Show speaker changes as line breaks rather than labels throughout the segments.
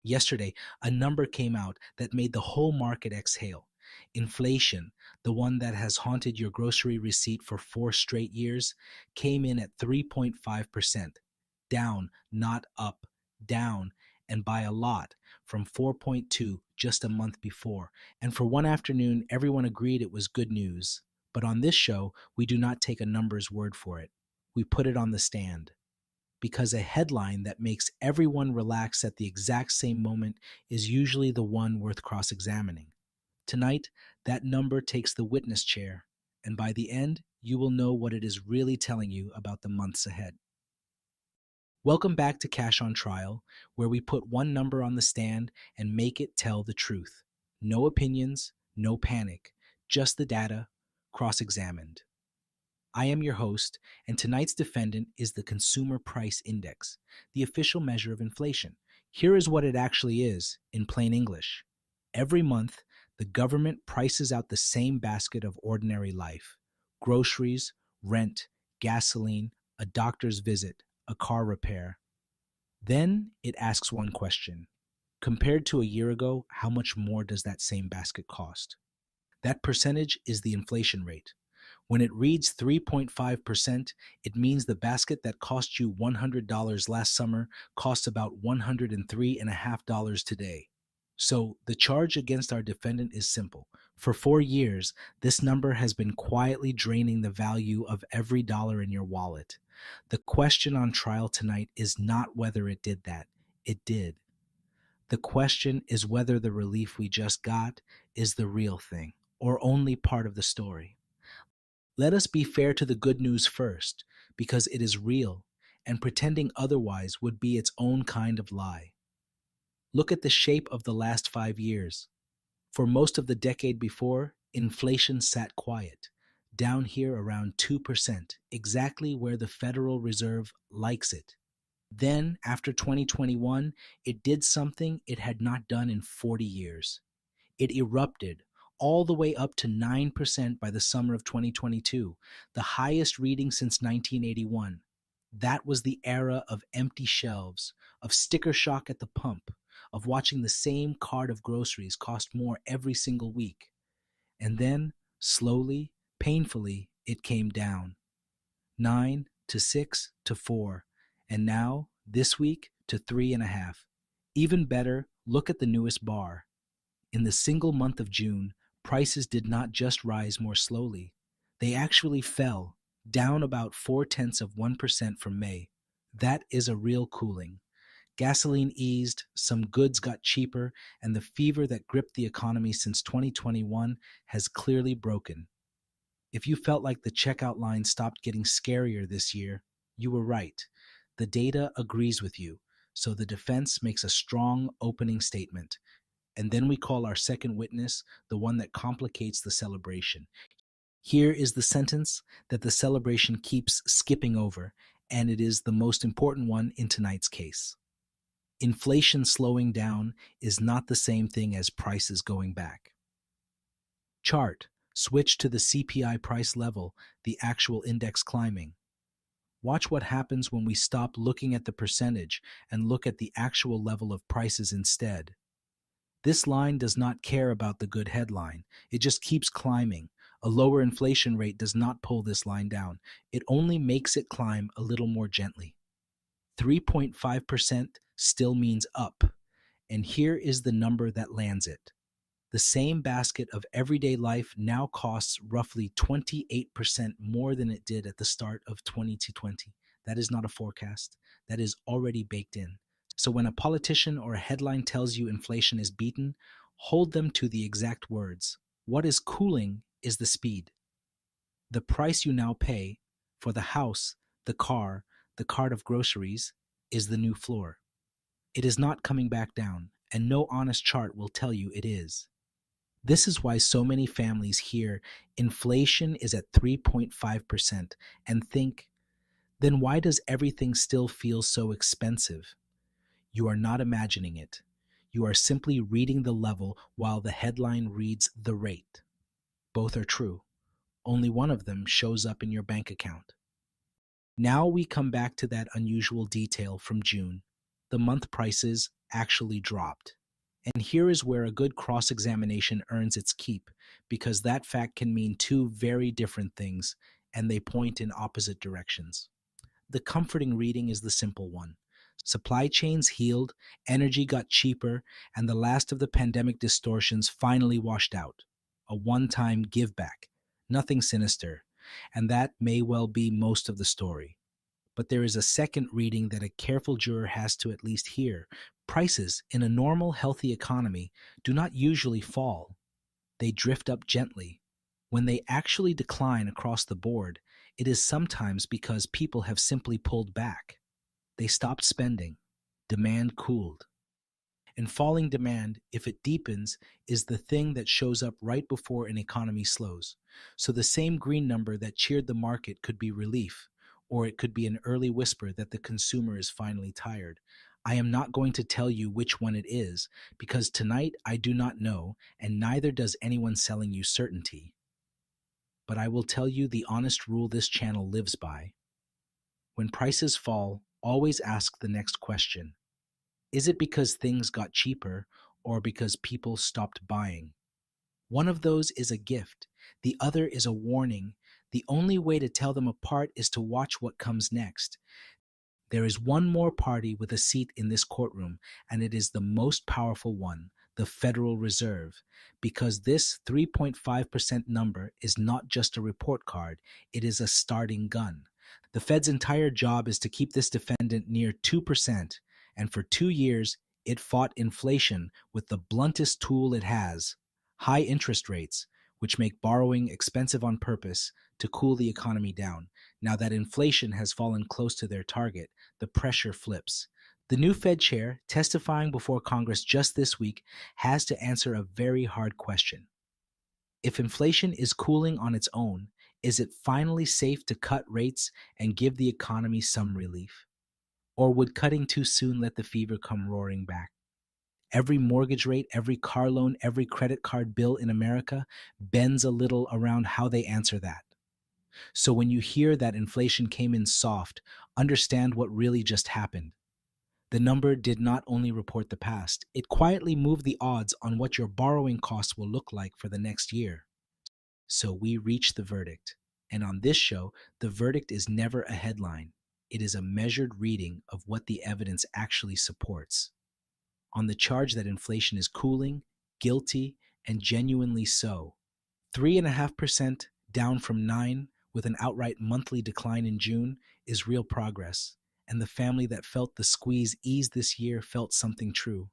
Yesterday, a number came out that made the whole market exhale. Inflation, the one that has haunted your grocery receipt for 4 straight years, came in at 3.5%. Down, not up, down, and by a lot, from 4.2 just a month before. And for one afternoon, everyone agreed it was good news. But on this show, we do not take a number's word for it. We put it on the stand because a headline that makes everyone relax at the exact same moment is usually the one worth cross examining. Tonight, that number takes the witness chair, and by the end, you will know what it is really telling you about the months ahead. Welcome back to Cash on Trial, where we put one number on the stand and make it tell the truth. No opinions, no panic, just the data, cross examined. I am your host, and tonight's defendant is the Consumer Price Index, the official measure of inflation. Here is what it actually is, in plain English. Every month, the government prices out the same basket of ordinary life: groceries, rent, gasoline, a doctor's visit, a car repair. Then it asks one question. Compared to a year ago, how much more does that same basket cost? That percentage is the inflation rate. When it reads 3.5%, it means the basket that cost you $100 last summer costs about $103.50 today. So the charge against our defendant is simple. For 4 years, this number has been quietly draining the value of every dollar in your wallet. The question on trial tonight is not whether it did that. It did. The question is whether the relief we just got is the real thing, or only part of the story. Let us be fair to the good news first, because it is real, and pretending otherwise would be its own kind of lie. Look at the shape of the last 5 years. For most of the decade before, inflation sat quiet, down here around 2%, exactly where the Federal Reserve likes it. Then, after 2021, it did something it had not done in 40 years. It erupted all the way up to 9% by the summer of 2022, the highest reading since 1981. That was the era of empty shelves, of sticker shock at the pump, of watching the same cart of groceries cost more every single week. And then, slowly, painfully, it came down. 9 to 6 to 4, and now, this week, to 3.5. Even better, look at the newest bar. In the single month of June, prices did not just rise more slowly. They actually fell, down about 0.4% from May. That is a real cooling. Gasoline eased, some goods got cheaper, and the fever that gripped the economy since 2021 has clearly broken. If you felt like the checkout line stopped getting scarier this year, you were right. The data agrees with you, so the defense makes a strong opening statement. And then we call our second witness, the one that complicates the celebration. Here is the sentence that the celebration keeps skipping over, and it is the most important one in tonight's case. Inflation slowing down is not the same thing as prices going back. Chart, switch to the CPI price level, the actual index climbing. Watch what happens when we stop looking at the percentage and look at the actual level of prices instead. This line does not care about the good headline. It just keeps climbing. A lower inflation rate does not pull this line down. It only makes it climb a little more gently. 3.5% still means up. And here is the number that lands it. The same basket of everyday life now costs roughly 28% more than it did at the start of 2020. That is not a forecast. That is already baked in. So when a politician or a headline tells you inflation is beaten, hold them to the exact words. What is cooling is the speed. The price you now pay for the house, the cart of groceries, is the new floor. It is not coming back down, and no honest chart will tell you it is. This is why so many families hear inflation is at 3.5% and think, then why does everything still feel so expensive? You are not imagining it. You are simply reading the level while the headline reads the rate. Both are true. Only one of them shows up in your bank account. Now we come back to that unusual detail from June. The month prices actually dropped. And here is where a good cross examination earns its keep, because that fact can mean two very different things, and they point in opposite directions. The comforting reading is the simple one. Supply chains healed, energy got cheaper, and the last of the pandemic distortions finally washed out. A one time give back. Nothing sinister. And that may well be most of the story. But there is a second reading that a careful juror has to at least hear. Prices in a normal, healthy economy do not usually fall, they drift up gently. When they actually decline across the board, it is sometimes because people have simply pulled back. They stopped spending. Demand cooled. And falling demand, if it deepens, is the thing that shows up right before an economy slows. So the same green number that cheered the market could be relief, or it could be an early whisper that the consumer is finally tired. I am not going to tell you which one it is, because tonight I do not know, and neither does anyone selling you certainty. But I will tell you the honest rule this channel lives by. When prices fall, always ask the next question. Is it because things got cheaper or because people stopped buying? One of those is a gift. The other is a warning. The only way to tell them apart is to watch what comes next. There is one more party with a seat in this courtroom, and it is the most powerful one, the Federal Reserve, because this 3.5% number is not just a report card, it is a starting gun. The Fed's entire job is to keep this defendant near 2%, and for 2 years, it fought inflation with the bluntest tool it has, high interest rates, which make borrowing expensive on purpose to cool the economy down. Now that inflation has fallen close to their target, the pressure flips. The new Fed chair, testifying before Congress just this week, has to answer a very hard question. If inflation is cooling on its own, is it finally safe to cut rates and give the economy some relief? Or would cutting too soon let the fever come roaring back? Every mortgage rate, every car loan, every credit card bill in America bends a little around how they answer that. So when you hear that inflation came in soft, understand what really just happened. The number did not only report the past, it quietly moved the odds on what your borrowing costs will look like for the next year. So we reach the verdict. And on this show, the verdict is never a headline. It is a measured reading of what the evidence actually supports. On the charge that inflation is cooling, guilty, and genuinely so. 3.5% down from 9, with an outright monthly decline in June, is real progress, and the family that felt the squeeze ease this year felt something true.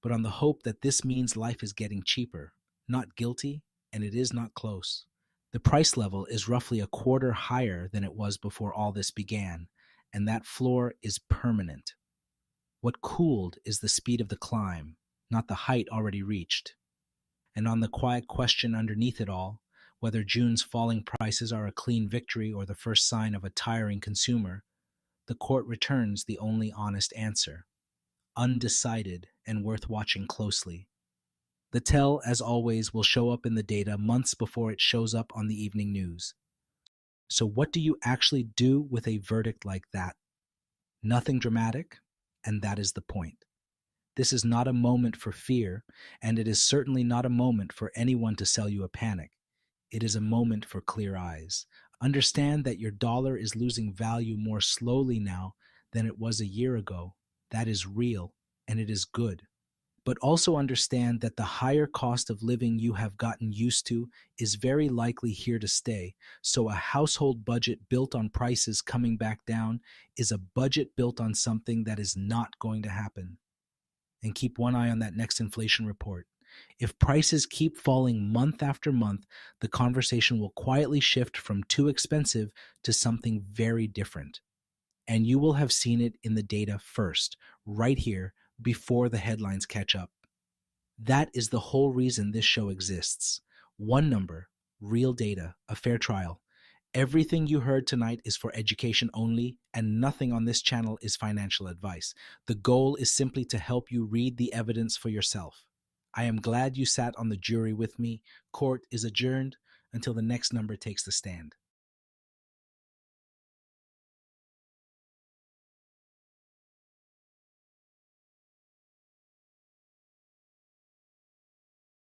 But on the hope that this means life is getting cheaper, not guilty, and it is not close. The price level is roughly a quarter higher than it was before all this began, and that floor is permanent. What cooled is the speed of the climb, not the height already reached. And on the quiet question underneath it all, whether June's falling prices are a clean victory or the first sign of a tiring consumer, the court returns the only honest answer. Undecided and worth watching closely. The tell, as always, will show up in the data months before it shows up on the evening news. So what do you actually do with a verdict like that? Nothing dramatic, and that is the point. This is not a moment for fear, and it is certainly not a moment for anyone to sell you a panic. It is a moment for clear eyes. Understand that your dollar is losing value more slowly now than it was a year ago. That is real, and it is good. But also understand that the higher cost of living you have gotten used to is very likely here to stay. So a household budget built on prices coming back down is a budget built on something that is not going to happen. And keep one eye on that next inflation report. If prices keep falling month after month, the conversation will quietly shift from too expensive to something very different. And you will have seen it in the data first, right here, before the headlines catch up. That is the whole reason this show exists. One number, real data, a fair trial. Everything you heard tonight is for education only, and nothing on this channel is financial advice. The goal is simply to help you read the evidence for yourself. I am glad you sat on the jury with me. Court is adjourned until the next number takes the stand.